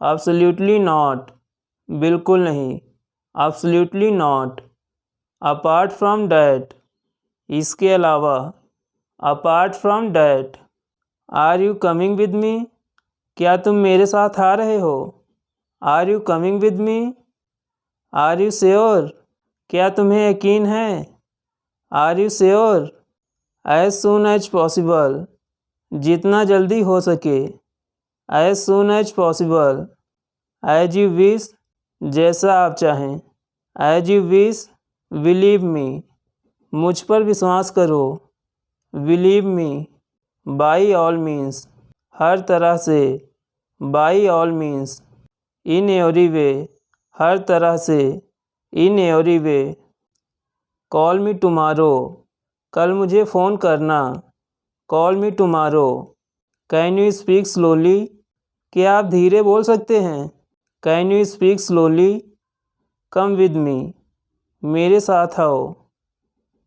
Absolutely not, बिल्कुल नहीं, absolutely not. Apart from that, इसके अलावा, apart from that. Are you coming with me, क्या तुम मेरे साथ आ रहे हो? Are you coming with me? Are you sure, क्या तुम्हें यकीन है? Are you sure? As soon as possible, जितना जल्दी हो सके। As soon as possible. As you wish, जैसा आप चाहें। As you wish, believe me, मुझ पर विश्वास करो। Believe me, by all means, हर तरह से। By all means, in every way, हर तरह से। In every way. Call me tomorrow, कल मुझे फ़ोन करना। Call me tomorrow. Can you speak slowly, क्या आप धीरे बोल सकते हैं? Can you speak slowly? Come with me, मेरे साथ आओ।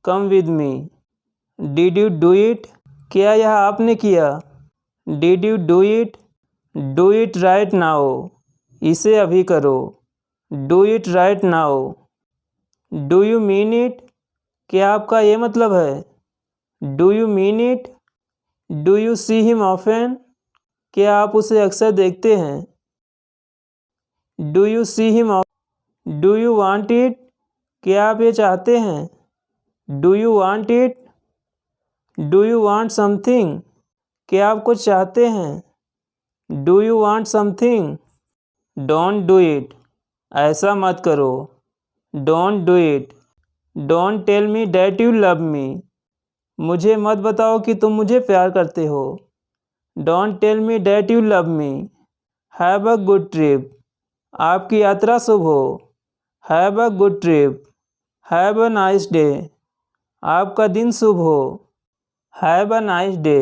Come with me. Did you do it, क्या यह आपने किया? Did you do it? Do it right now, इसे अभी करो। Do it right now. Do you mean it, क्या आपका ये मतलब है? Do you mean it? Do you see him often, क्या आप उसे अक्सर देखते हैं? Do you see him often? Do you want it, क्या आप ये चाहते हैं? Do you want it? Do you want something, क्या आप कुछ चाहते हैं? Do you want something? Don't do it, ऐसा मत करो। Don't do it. Don't tell me that you love me, मुझे मत बताओ कि तुम मुझे प्यार करते हो। Don't tell me that you love me. Have a good trip, आपकी यात्रा शुभ हो। Have a good trip. Have a nice day, आपका दिन शुभ हो। Have a nice day.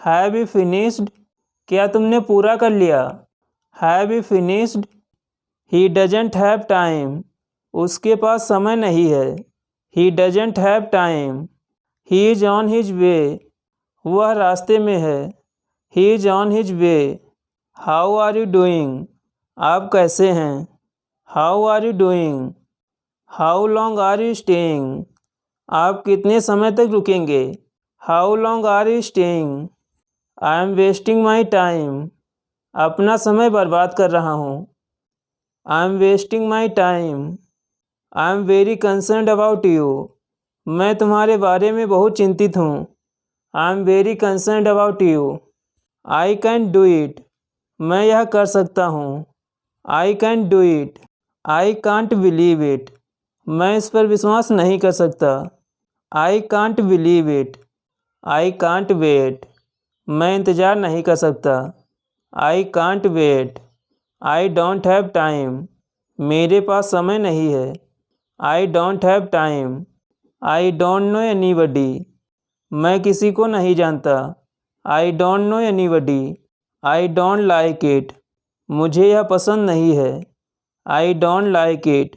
Have you finished, क्या तुमने पूरा कर लिया? Have you finished? He doesn't have time, उसके पास समय नहीं है। He doesn't have time. He is on his way, वह रास्ते में है। He is on his way. How are you doing, आप कैसे हैं? How are you doing? How long are you staying, आप कितने समय तक रुकेंगे? How long are you staying? I am wasting my time, अपना समय बर्बाद कर रहा हूँ। I am wasting my time. I am very concerned about you, मैं तुम्हारे बारे में बहुत चिंतित हूँ। I am very concerned about you. I can do it, मैं यह कर सकता हूँ। I can do it. I can't believe it, मैं इस पर विश्वास नहीं कर सकता। I can't believe it. I can't wait, मैं इंतज़ार नहीं कर सकता। I can't wait. I don't have time, मेरे पास समय नहीं है। I don't have time. I don't know anybody, मैं किसी को नहीं जानता। I don't know anybody. I don't like it, मुझे यह पसंद नहीं है। I don't like it.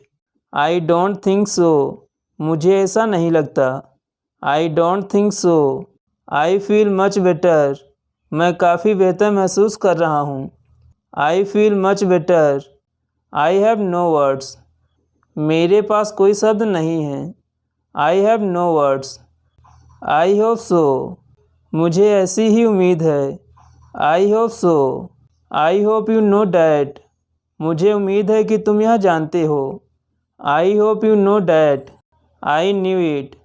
I don't think so, मुझे ऐसा नहीं लगता। I don't think so. I feel much better, मैं काफ़ी बेहतर महसूस कर रहा हूँ। I feel much better. I have no words, मेरे पास कोई शब्द नहीं है। I have no words. I hope so, मुझे ऐसी ही उम्मीद है। I hope so. I hope you know that, मुझे उम्मीद है कि तुम यह जानते हो। I hope you know that. I knew it,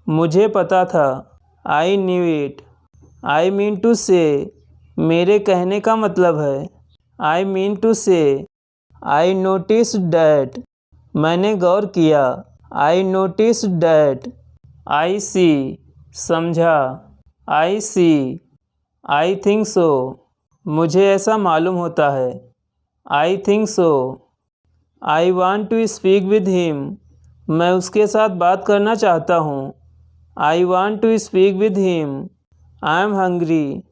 मुझे पता था। I knew it. I mean to say, मेरे कहने का मतलब है। आई मीन टू से। आई नोटिस डैट, मैंने गौर किया। I notice that. आई सी, समझा। आई सी। आई थिंक सो, मुझे ऐसा मालूम होता है। I think so. I want to speak with him, मैं उसके साथ बात करना चाहता हूँ। I want to speak with him. I am hungry,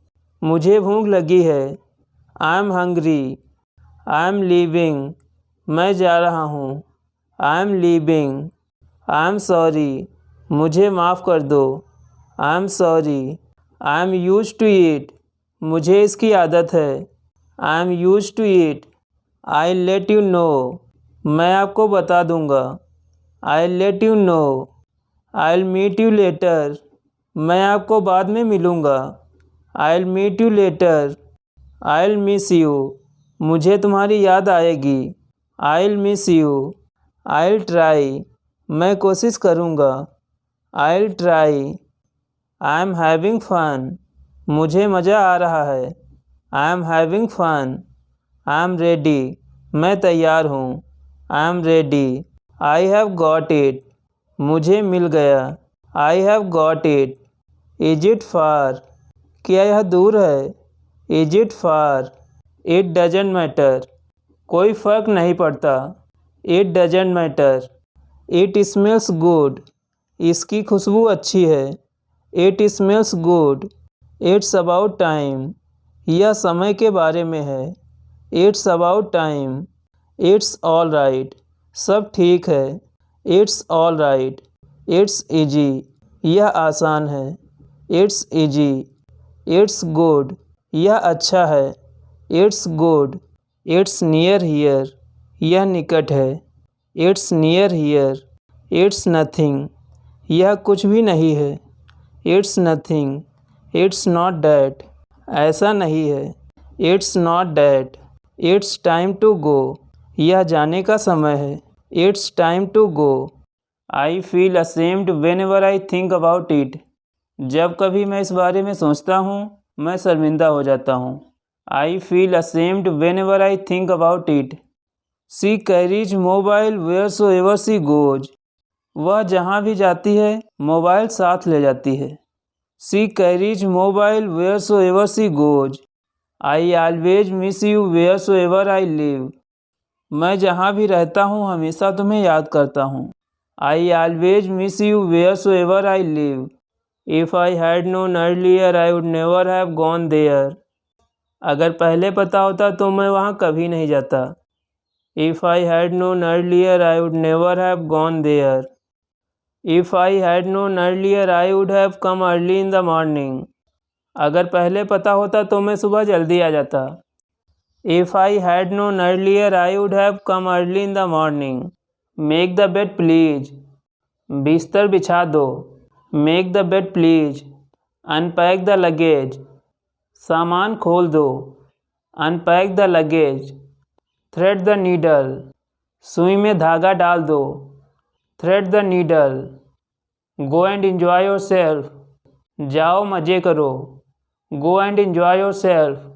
मुझे भूख लगी है। I am hungry. I am leaving, मैं जा रहा हूँ। I am leaving. I am sorry, मुझे माफ़ कर दो। I am sorry. I am used to it, मुझे इसकी आदत है। I am used to it, I let you know, मैं आपको बता दूंगा। I let you know. I meet you later, मैं आपको बाद में मिलूँगा। I meet you later. I miss you, मुझे तुम्हारी याद आएगी। I miss you. I try, मैं कोशिश करूँगा। I try. I am having fun, मुझे मज़ा आ रहा है। I am having fun. I am ready, मैं तैयार हूँ। I am ready. I have got it, मुझे मिल गया। I have got it. Is it far, क्या यह दूर है? Is it far. It doesn't matter, कोई फ़र्क नहीं पड़ता। It doesn't matter. It smells good, इसकी खुशबू अच्छी है। It smells good. It's about time, यह समय के बारे में है। It's about time. It's all right, सब ठीक है। It's all right. It's easy, यह आसान है। It's easy. इट्स गुड, यह अच्छा है। It's good. It's near here, यह निकट है। It's near here. It's nothing, यह कुछ भी नहीं है। It's nothing. It's not that, ऐसा नहीं है। It's not that. It's time to go, यह जाने का समय है। It's time to go. I feel ashamed whenever I think about it, जब कभी मैं इस बारे में सोचता हूँ मैं शर्मिंदा हो जाता हूँ। I feel ashamed whenever I think about it. She carries mobile where so ever she goes, वह जहाँ भी जाती है मोबाइल साथ ले जाती है। She carries mobile where so ever she goes. I always miss you where so ever I live, मैं जहाँ भी रहता हूँ हमेशा तुम्हें याद करता हूँ। I always miss you where so ever I live. If I had known earlier I would never have gone there, अगर पहले पता होता तो मैं वहाँ कभी नहीं जाता। If I had known earlier I would never have gone there. If I had known earlier I would have come early in the morning, अगर पहले पता होता तो मैं सुबह जल्दी आ जाता। If I had known earlier I would have come early in the morning. Make the bed please, बिस्तर बिछा दो। Make the bed please. Unpack the luggage, सामान खोल दो। Unpack the luggage. Thread the needle, सुई में धागा डाल दो। Thread the needle. Go and enjoy yourself, जाओ मज़े करो। Go and enjoy yourself.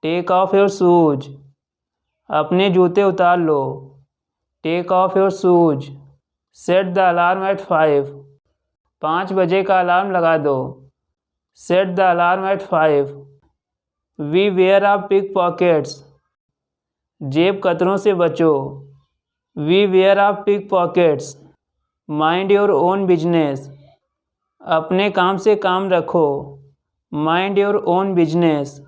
Take off your shoes, अपने जूते उतार लो। Take off your shoes. Set the alarm at 5, 5 बजे का अलार्म लगा दो। Set the alarm at 5। Beware are pickpockets, जेब कतरों से बचो। Beware are pickpockets. Mind your own business, अपने काम से काम रखो। Mind your own business.